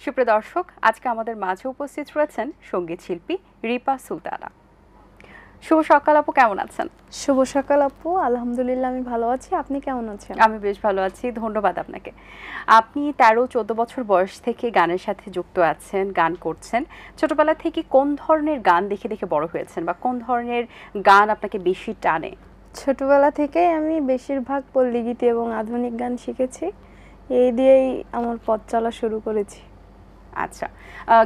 সুপ্রিয় দর্শক, আজকে আমাদের মাঝে উপস্থিত রয়েছেন সঙ্গীত শিল্পী রিপা সুলতানা। শুভ সকাল আপু, কেমন আছেন? শুভ সকাল আপু, আলহামদুলিল্লাহ আমি ভালো আছি। আপনি কেমন আছেন? আমি বেশ ভালো আছি, ধন্যবাদ আপনাকে। আপনি 13-14 বছর বয়স থেকে গানের সাথে যুক্ত আছেন, গান করছেন। ছোটবেলা থেকে কোন ধরনের গান দেখে দেখে বড় হয়েছেন বা কোন ধরনের গান আপনাকে বেশি টানে? ছোটবেলা থেকেই আমি বেশিরভাগ পল্লীগীতি এবং আধুনিক গান শিখেছি। এই দিয়েই আমার পথ চলা শুরু করেছি। আচ্ছা,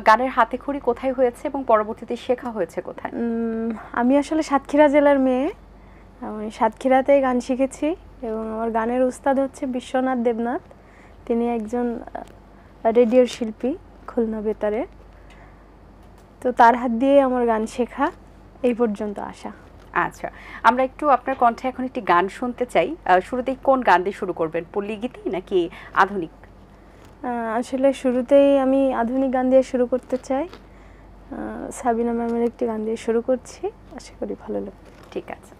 গানের হাতেখড়ি কোথায় হয়েছে এবং পরবর্তীতে শেখা হয়েছে কোথায়? আমি আসলে সাতক্ষীরা জেলার মেয়ে। আমি সাতক্ষীরাতেই গান শিখেছি এবং আমার গানের উস্তাদ হচ্ছে বিশ্বনাথ দেবনাথ। তিনি একজন রেডিওর শিল্পী, খুলনা বেতারে। তো তার হাত দিয়ে আমার গান শেখা, এই পর্যন্ত আসা। আচ্ছা, আমরা একটু আপনার কণ্ঠে এখন একটি গান শুনতে চাই। শুরুতেই কোন গান দিয়ে শুরু করবেন, পল্লীগীতি নাকি আধুনিক? আসলে শুরুতেই আমি আধুনিক গান দিয়ে শুরু করতে চাই। সাবিনা ম্যামের একটি গান দিয়ে শুরু করছি, আশা করি ভালো লাগবে। ঠিক আছে।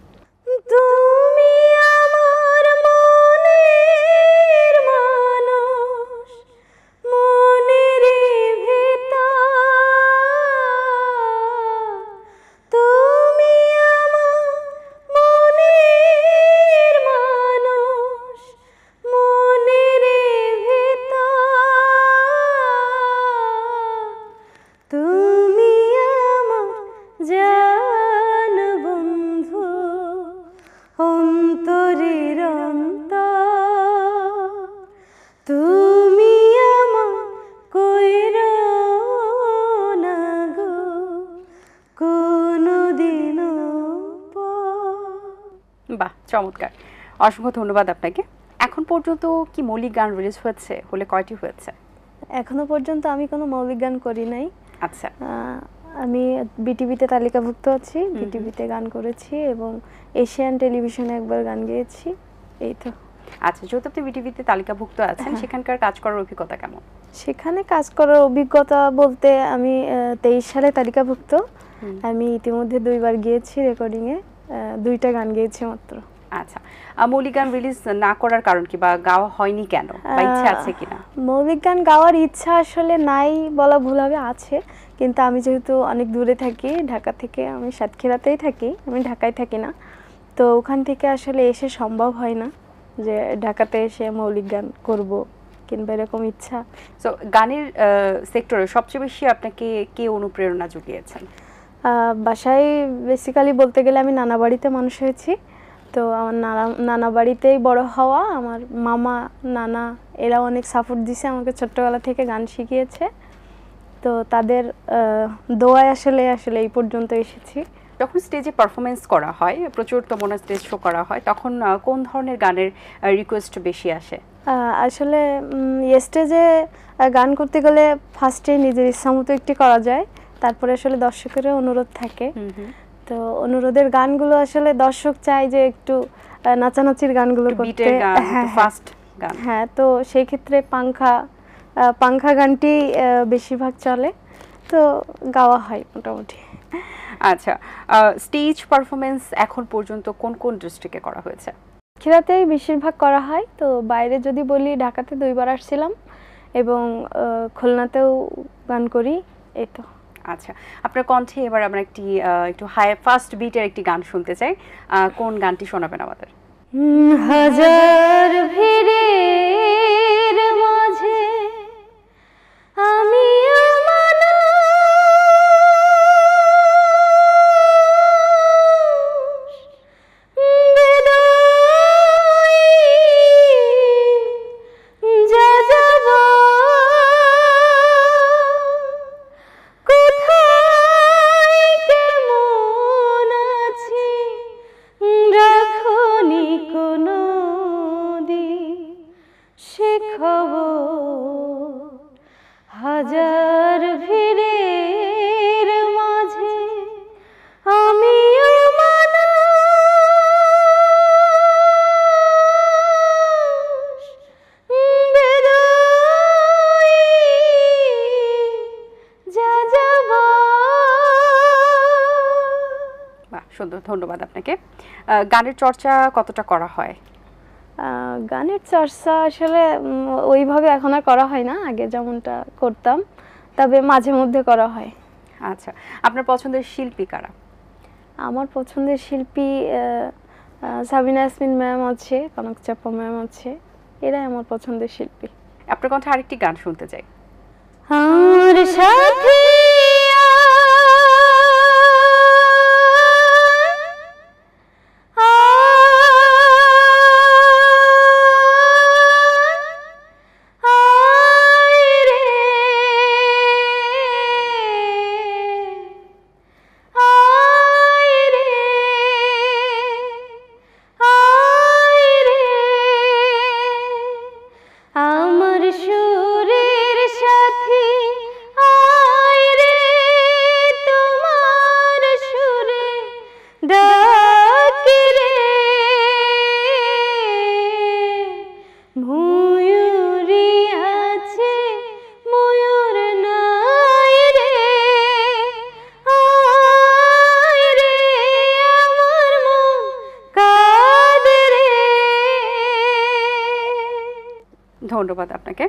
তুমি আমার মনের মানুষ, মনের ভিতর, তুমি আমার মনের মানুষ, মনের ভিতর, তুমি আমার জান বন্ধু, অন্তরের অন্তর, তুমি আমার কইরো না গো কোনদিনও পর। বাহ, চমৎকার! অসংখ্য ধন্যবাদ আপনাকে। এখন পর্যন্ত কি মৌলিক গান রিলিজ হয়েছে? হলে কয়টি হয়েছে? এখনো পর্যন্ত আমি কোনো মৌলিক গান করি নাই। আচ্ছা, আমি বিটিভিতে তালিকাভুক্ত আছি, বিটিভিতে গান করেছি এবং এশিয়ান টেলিভিশনে একবার গান গেয়েছি, এই তো। আচ্ছা, যেহেতু আপনি বিটিভিতে তালিকাভুক্ত আছেন, সেখানকার কাজ করার অভিজ্ঞতা কেমন? সেখানে কাজ করার অভিজ্ঞতা বলতে আমি 23 সালে তালিকাভুক্ত। আমি ইতিমধ্যে 2বার গিয়েছি রেকর্ডিংয়ে, 2টা গান গেয়েছি মাত্র। আচ্ছা, মৌলিক গান রিলিজ না করার কারণ কি বা গাওয়া হয়নি কেন, বা ইচ্ছা আছে কিনা? মৌলিক গান গাওয়ার ইচ্ছা আসলে নাই বলা ভুল হবে, আছে, কিন্তু আমি যেহেতু অনেক দূরে থাকি, ঢাকা থেকে, আমি সাতক্ষীরাতেই থাকি, আমি ঢাকায় থাকি না, তো ওখান থেকে আসলে এসে সম্ভব হয় না যে ঢাকাতে এসে মৌলিক গান করব কিংবা এরকম ইচ্ছা। সো গানের সেক্টরে সবচেয়ে বেশি আপনাকে কে অনুপ্রেরণা জুগিয়েছেন? বাসায় বেসিক্যালি বলতে গেলে আমি নানা বাড়িতে মানুষ হয়েছি, তো আমার নানা বাড়িতেই বড় হওয়া। আমার মামা, নানা এরা অনেক সাপোর্ট দিছে আমাকে, ছোট্টবেলা থেকে গান শিখিয়েছে, তো তাদের দোয়ায় আসলে এই পর্যন্ত এসেছি। যখন স্টেজে পারফরমেন্স করা হয়, প্রচুর তমনা স্টেজ শো করা হয়, তখন কোন ধরনের গানের রিকোয়েস্ট বেশি আসে? আসলে স্টেজে গান করতে গেলে ফার্স্টে নিজের ইচ্ছা মতো একটি করা যায়, তারপরে আসলে দর্শকেরও অনুরোধ থাকে। তো অনুরোধের গানগুলো আসলে দর্শক চায় যে একটু নাচানাচির গানগুলো করতে, ফাস্ট গান। হ্যাঁ, তো সেই ক্ষেত্রে পাংখা গানটি বেশিরভাগ চলে, তো গাওয়া হয় মোটামুটি। আচ্ছা, স্টেজ পারফরমেন্স এখন পর্যন্ত কোন কোন ডিস্ট্রিক্টে করা হয়েছে? সাতক্ষীরাতেই বেশিরভাগ করা হয়, তো বাইরে যদি বলি ঢাকাতে 2বার আসছিলাম এবং খুলনাতেও গান করি, এই তো। আচ্ছা, আপনার কণ্ঠে এবার আমরা একটু হাই ফাস্ট বিটের একটি গান শুনতে চাই। কোন গানটি শোনাবেন আমাদের? হাজার ভিড়ের মাঝে আমি হাজার ভিড়ের মাঝে আমি মানুষ, বেদই যা যাব। বাহ, সুন্দর, ধন্যবাদ আপনাকে। গানের চর্চা কতটা করা হয়? গানের চর্চা আসলে ওইভাবে এখন আর করা হয় না, আগে যেমনটা করতাম, তবে মাঝে মধ্যে করা হয়। আচ্ছা, আপনার পছন্দের শিল্পী কারা? আমার পছন্দের শিল্পী সাবিনা ইয়াসমিন ম্যাম আছে, কনক চাপা ম্যাম আছে, এরাই আমার পছন্দের শিল্পী। আপনার কণ্ঠে আরেকটি গান শুনতে চাই। আমার সাথে আমার সুরের সাথী আয় রে, তোমার সুরে ডাকি রে, ময়ূরী আছে ময়ূর নাই রে, আয় রে আমার মন কাঁদে রে। ধন্যবাদ আপনাকে।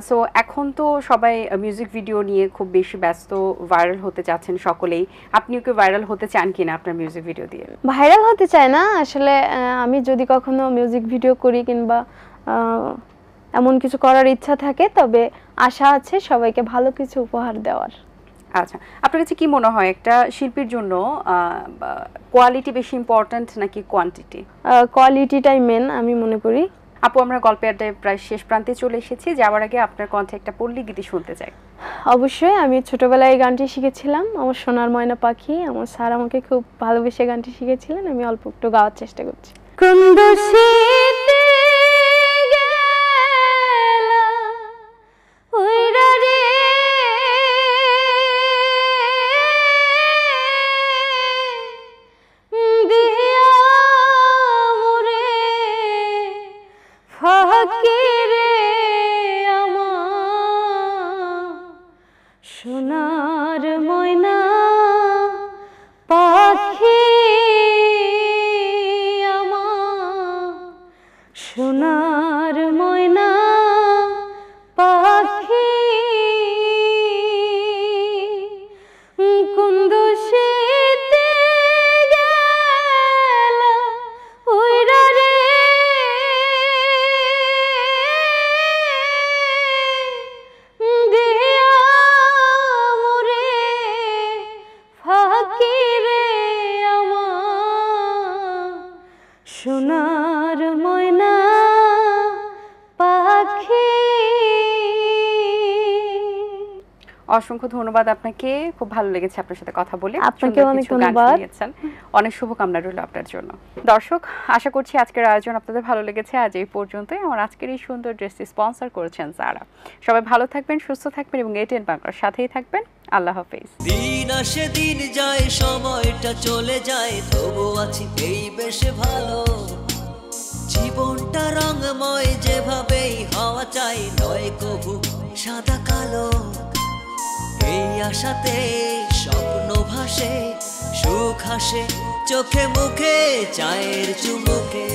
সো এখন তো সবাই মিউজিক ভিডিও নিয়ে খুব বেশি ব্যস্ত, ভাইরাল হতে চাচ্ছেন সকলেই। আপনিও কি ভাইরাল হতে চান কিনা আপনার মিউজিক ভিডিও দিয়ে? ভাইরাল হতে চাই না আসলে, আমি যদি কখনো মিউজিক ভিডিও করি কিংবা এমন কিছু করার ইচ্ছা থাকে, তবে আশা আছে সবাইকে ভালো কিছু উপহার দেওয়ার। আচ্ছা, আপনার কাছে কি মনে হয় একটা শিল্পীর জন্য কোয়ালিটি বেশি ইম্পর্ট্যান্ট নাকি কোয়ান্টিটি? কোয়ালিটিটাই মেন আমি মনে করি। আপু, আমরা গল্পের আড্ডায় প্রায় শেষ প্রান্তে চলে এসেছি। যাওয়ার আগে আপনার কণ্ঠে একটা পল্লী গীতি শুনতে চাই। অবশ্যই, আমি ছোটবেলায় এই গানটি শিখেছিলাম, আমার সোনার ময়না পাখি, আমার স্যার আমাকে খুব ভালোবেসে গানটি শিখেছিলেন, আমি অল্প একটু গাওয়ার চেষ্টা করছি। কুন্দুশীতে গেলা উইরা রে, দিয়া মোরে ফাঁকি রে, আমার সোনার ময়না পাখি, আমার সোনার ময়না পাখি, কুন্দুশীতে গেলা উইরা রে, দিয়া মোরে ফাঁকি রে, আমার সোনার ময়না পাখি। অসংখ্য ধন্যবাদ আপনাকে, খুব ভালো লেগেছে আপনার সাথে কথা বলে। আপনাকে সুন্দর অনেক কিছু গান ধন্যবাদ। শুনিয়েছেন। অনেক শুভকামনা রইল আপনার জন্য। দর্শক, আশা করছি আজকের আয়োজন আপনাদের ভালো লেগেছে। আজ এই পর্যন্তই। আমার আজকের এই সুন্দর ড্রেসটি স্পন্সর করেছেন যারা। সবাই ভালো থাকবেন, সুস্থ থাকবেন এবং এটিএন বাংলার সাথেই থাকবেন। আল্লাহ হাফেজ। দিন আসে দিন যায়, সময়টা চলে যায়, তবু আছি এই বেশ ভালো। জীবনটা রঙময়, যেভাবেই হওয়া চাই, নয় কবু সাদা কালো। এই আশাতে স্বপ্ন ভাসে, সুখ হাসে চোখে মুখে, চায়ের চুমুকে।